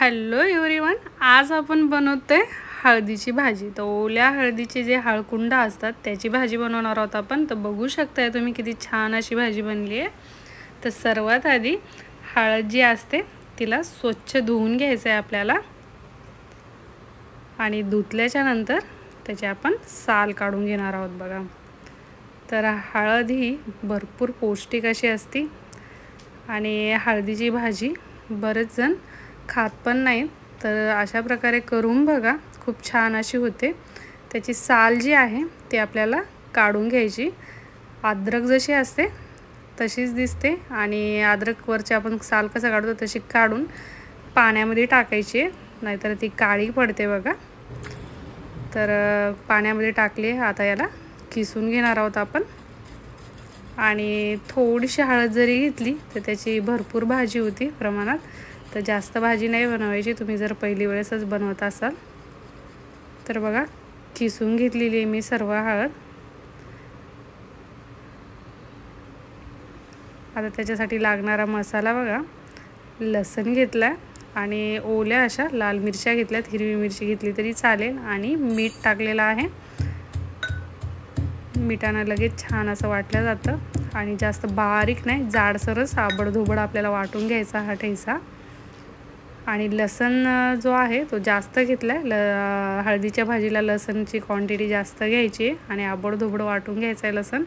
Hello everyone, आज आपण बनवतोय हळदीची भाजी। तर ओल्या हळदीचे जे हळकुंड असतात त्याची भाजी बनवणार आहोत आपण। तर बघू शकताय तुम्ही किती छान अशी भाजी बनली आहे। तर सर्वात आधी हळद जी असते तिला स्वच्छ धुवून घ्यायचं आहे आपल्याला, आणि धुतल्याच्या नंतर त्याचे आपण साल काढून घेणार आहोत बघा। तर हळद ही भरपूर पौष्टिक अशी असते आणि हळदीची भाजी बरेच जण खात पण नाही। तर अशा प्रकारे करून बघा, खूप छान अशी होते। त्याची साल जी आहे ती आपल्याला काढून घ्यायची। अद्रक जशी असते तशीच दिसते, आणि अद्रक वरची आपण साल कसं काढतो तशी काढून पाण्यामध्ये टाकायची, नाहीतर ती काळी पडते बघा। तर पाण्यामध्ये टाकली। आता याला किसून घेणार आहोत आपण, आणि थोडीशी हळद जरी घेतली तर त्याची भरपूर भाजी होती प्रमाणात। तर जास्त भाजी नाही बनवायची तुम्ही जर पहिली वेळेसच बनवत असाल तर। बघा, किसून घेतलेली आहे मी सर्व हळद। आता त्याच्यासाठी लागणारा मसाला बघा, लसूण घेतला आणि ओल्या अशा लाल मिरच्या घेतल्यात, हिरवी मिरची घेतली तरी चालेल, आणि मीठ टाकलेलं आहे। मिठाने लगेच छान असं वाटलं जातं, आणि जास्त बारीक नाही, जाडसरच आबडधोबड आपल्याला वाटून घ्यायचा हा ठेचा। आणि लसूण जो आहे तो जास्त घेतलाय। हळदीच्या भाजीला लसूणची क्वांटिटी जास्त घ्यायची आहे, आणि आबडधोबड वाटून घ्यायचा आहे लसूण।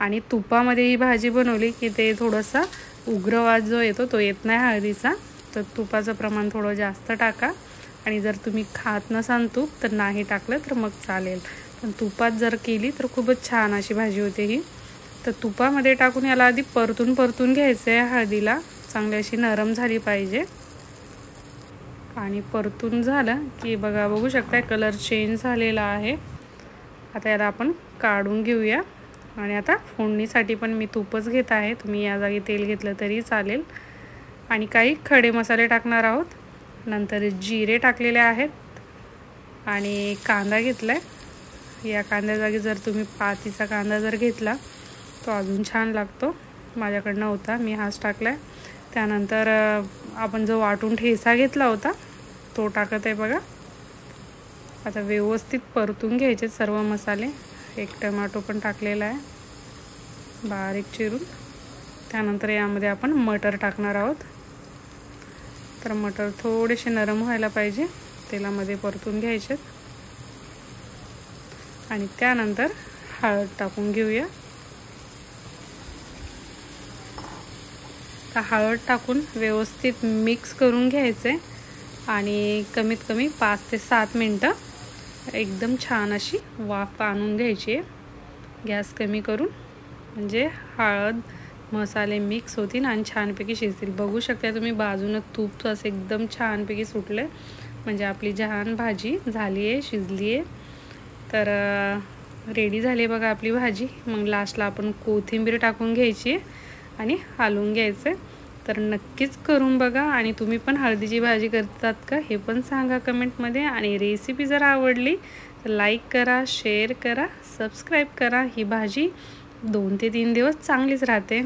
आणि तुपामध्ये ही भाजी बनवली की ते थोडासा उग्रवास जो येतो तो येत नाही हळदीचा। तर तुपाचं प्रमाण थोडं जास्त टाका, आणि जर तुम्ही खात नसाल तूप तर नाही टाकलं तर मग चालेल, पण तुपात जर केली तर खूपच छान अशी भाजी होते ही। तर तुपामध्ये टाकून याला आधी परतून घ्यायचं आहे हळदीला, चांगली अशी नरम झाली पाहिजे। आणि परतून झालं की बघू शकता कलर चेंज झालेला आहे। आता याला आपण काढून घेऊया, आणि आता फोडणीसाठी पण मी तूपच घेत आहे, तुम्ही या जागी तेल घेतलं तरी चालेल। आणि काही खडे मसाले टाकणार आहोत, नंतर जिरे टाकलेले आहेत, आणि कांदा घेतलाय। या कांद्या जागी जर तुम्ही पातीचा कांदा जर घेतला तो अजून छान लागतो, माझ्याकडनं होता मी हाच टाकलाय। त्यानंतर आपण जो वाटून ठेचा घेतला होता तो टाकत आहे बघा। आता व्यवस्थित परतून घ्यायचे सर्व मसाले। एक टमाटो पण टाकलेला आहे बारीक चिरून। त्यानंतर यामध्ये आपण मटर टाकणार आहोत। तर मटर थोडेसे नरम व्हायला पाहिजे, तेलामध्ये परतून घ्यायचे। आणि त्यानंतर हळद टाकून घेऊया। तर हळद टाकून व्यवस्थित मिक्स करून घ्यायचे, आणि कमीत कमी 5 ते 7 मिनटं एकदम छान अशी वाफ आणून घ्यायची आहे गॅस कमी करून, म्हणजे हळद मसाले मिक्स होतील आणि छानपैकी शिजतील। बघू शकता तुम्ही बाजूनं तूप असं एकदम छानपैकी सुटले, म्हणजे आपली छान भाजी झाली आहे, शिजली आहे। तर रेडी झाली बघा आपली भाजी। मग लास्टला आपण कोथिंबीर टाकून घ्यायची आणि हलवून घ्यायचं। तर नक्कीच करून बघा, आणि तुम्ही पण हळदीची भाजी करतात का हे पण सांगा कमेंटमध्ये। आणि रेसिपी जर आवडली तर लाईक करा, शेअर करा, सबस्क्राईब करा। ही भाजी 2 ते 3 दिवस चांगलीच राहते।